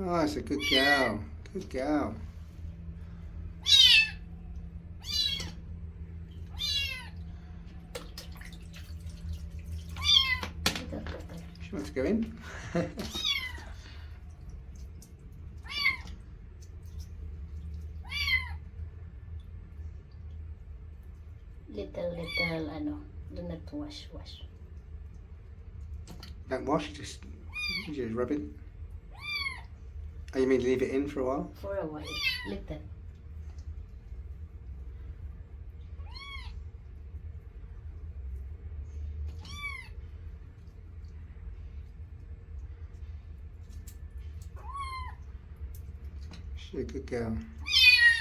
Oh, that's a good girl. Good girl. She wants to go in. Little, ano, do not wash. Don't wash, just rub it. Oh, you mean leave it in for a while? For a while, little. She's a good girl.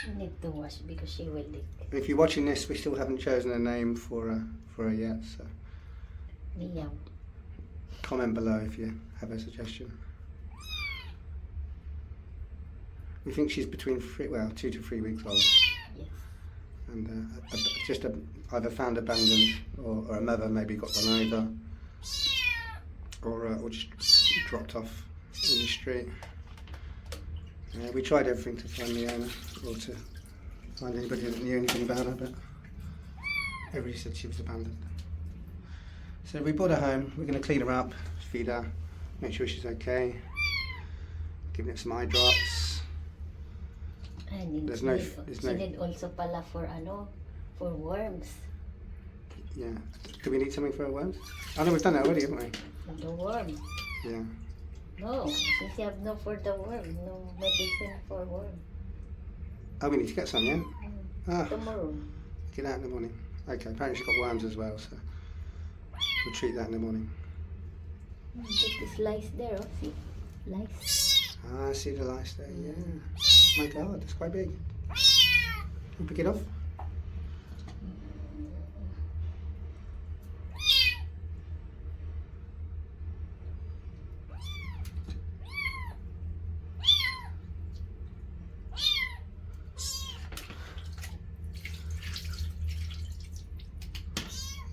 You need to wash because she will lick. If you're watching this, we still haven't chosen a name for her yet, so Meow. comment below if you have a suggestion. We think she's between 2 to 3 weeks old. Yes. And either found abandoned or a mother maybe got run over or just dropped off in the street. We tried everything to find the owner or to find anybody that knew anything about her, but everybody said she was abandoned. So we brought her home. We're going to clean her up, feed her, make sure she's okay, giving it some eye drops. And There's she need also pala for worms. Yeah. Do we need something for her worms? Oh no, we've done that already, haven't we? The worm. Yeah. No, since you have no for the worm, no medicine for worm. Oh, we need to get some, yeah? Ah, Tomorrow. get out in the morning. Okay, apparently she's got worms as well, so we'll treat that in the morning. Get this lice there, oh, see? Lice. Ah, I see the lice there, yeah. My God, that's quite big. Can you pick it off?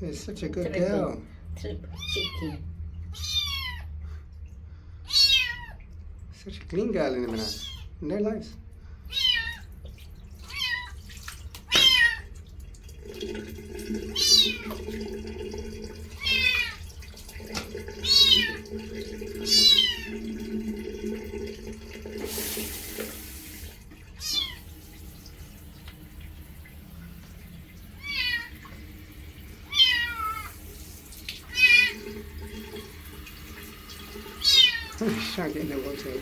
You're such a good girl. Triple chicken. Such a clean girl in a minute. No lice. She's trying to get in the water.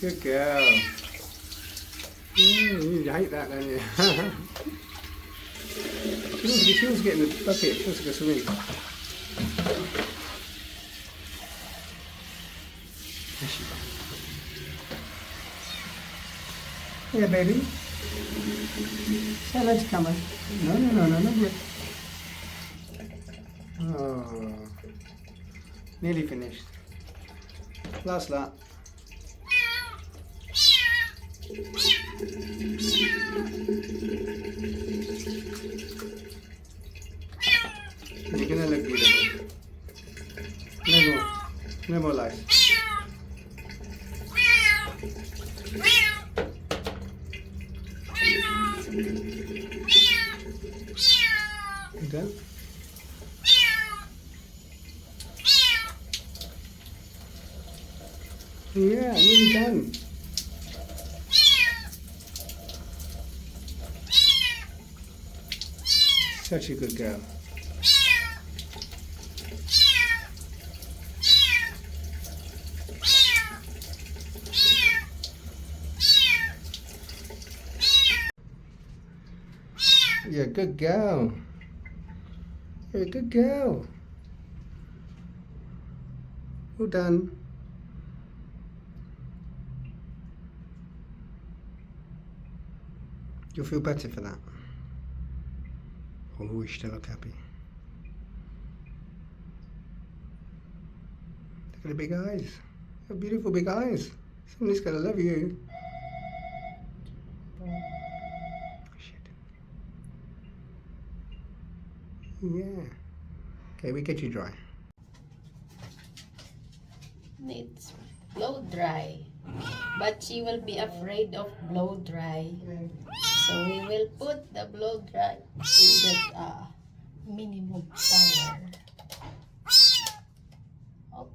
Good girl. You hate that, don't you? She wants to get in the bucket. She wants to go swimming. There she goes. Yeah, baby. Say hello to camera. No, not yet. Oh, nearly finished. Last lap. You're gonna look beautiful. No more lice. You done? Yeah, nearly done. Such a good girl. You're a good girl. You're a good girl. Well done. You'll feel better for that. Oh, you still look happy. Look at the big eyes. Your beautiful big eyes. Somebody's gonna love you. Shit. Yeah. Okay, we get you dry. Needs blow dry. But she will be afraid of blow dry. So we will put the blow dry in just minimum power. Oh.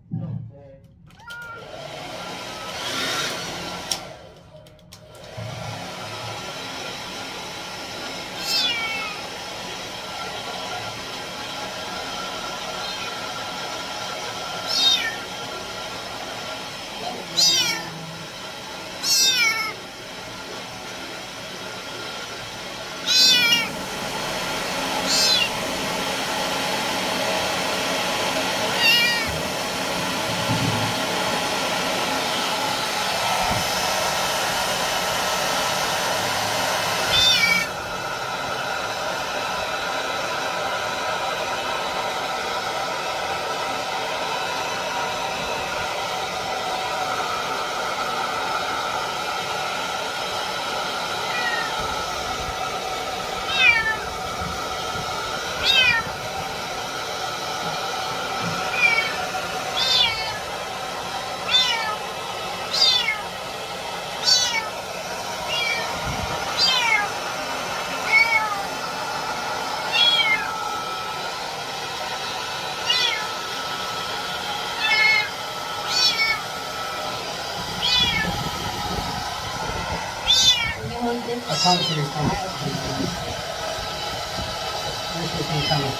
Hold it. I can't see his tongue. Where's his tongue?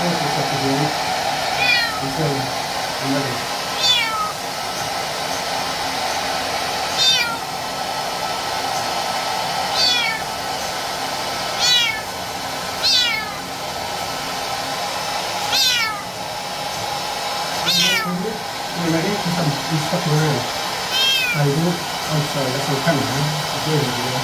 Where's the second one? Until I'm ready. You ready? You stop around. I do. Oh, sorry, that's on camera. Huh? It's really video.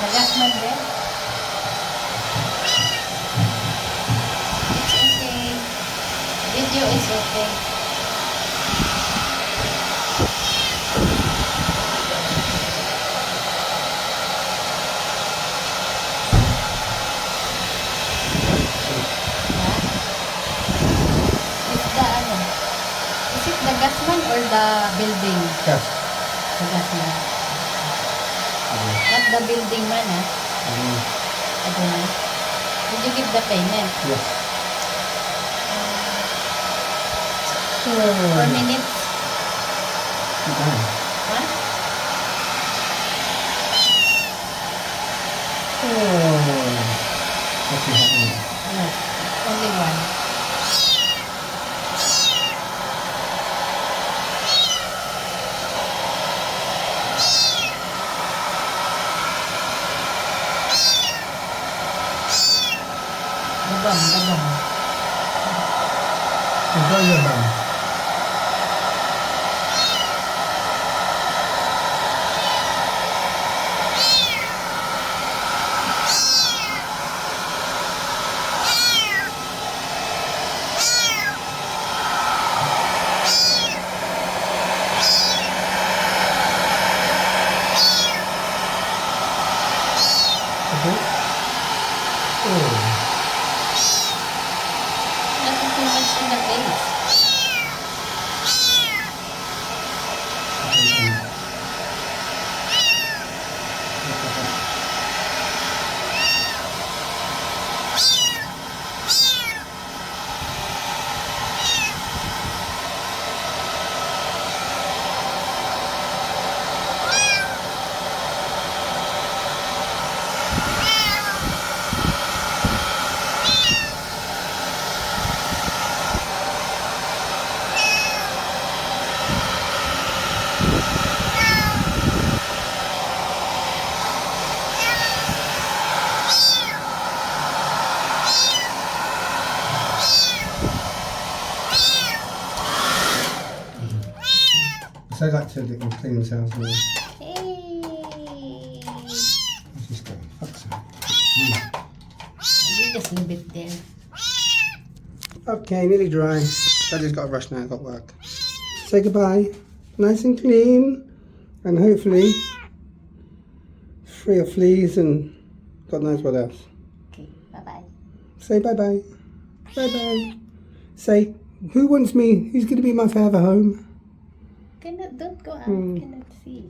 Adjustment there. It's okay. Video is okay. It's the ano? Is it the gas man or the building? Yes. The gas man. Not the building man, ha? I don't know. Did you give the payment? Yes. 4 minutes? Huh? What's happening? No, only one. Dabang. Enjoy your bum. Nothing too much in the face. So I like to let them clean themselves. And Hey! let's just go. Fuck's sake. You just leave it there. Okay, nearly dry. Daddy's got a rush now, got work. Say goodbye. Nice and clean. And hopefully free of fleas and God knows what else. Okay, bye-bye. Say bye-bye. Bye-bye. Say, who wants me? Who's going to be my forever home? Don't go out. Hmm. Cannot see.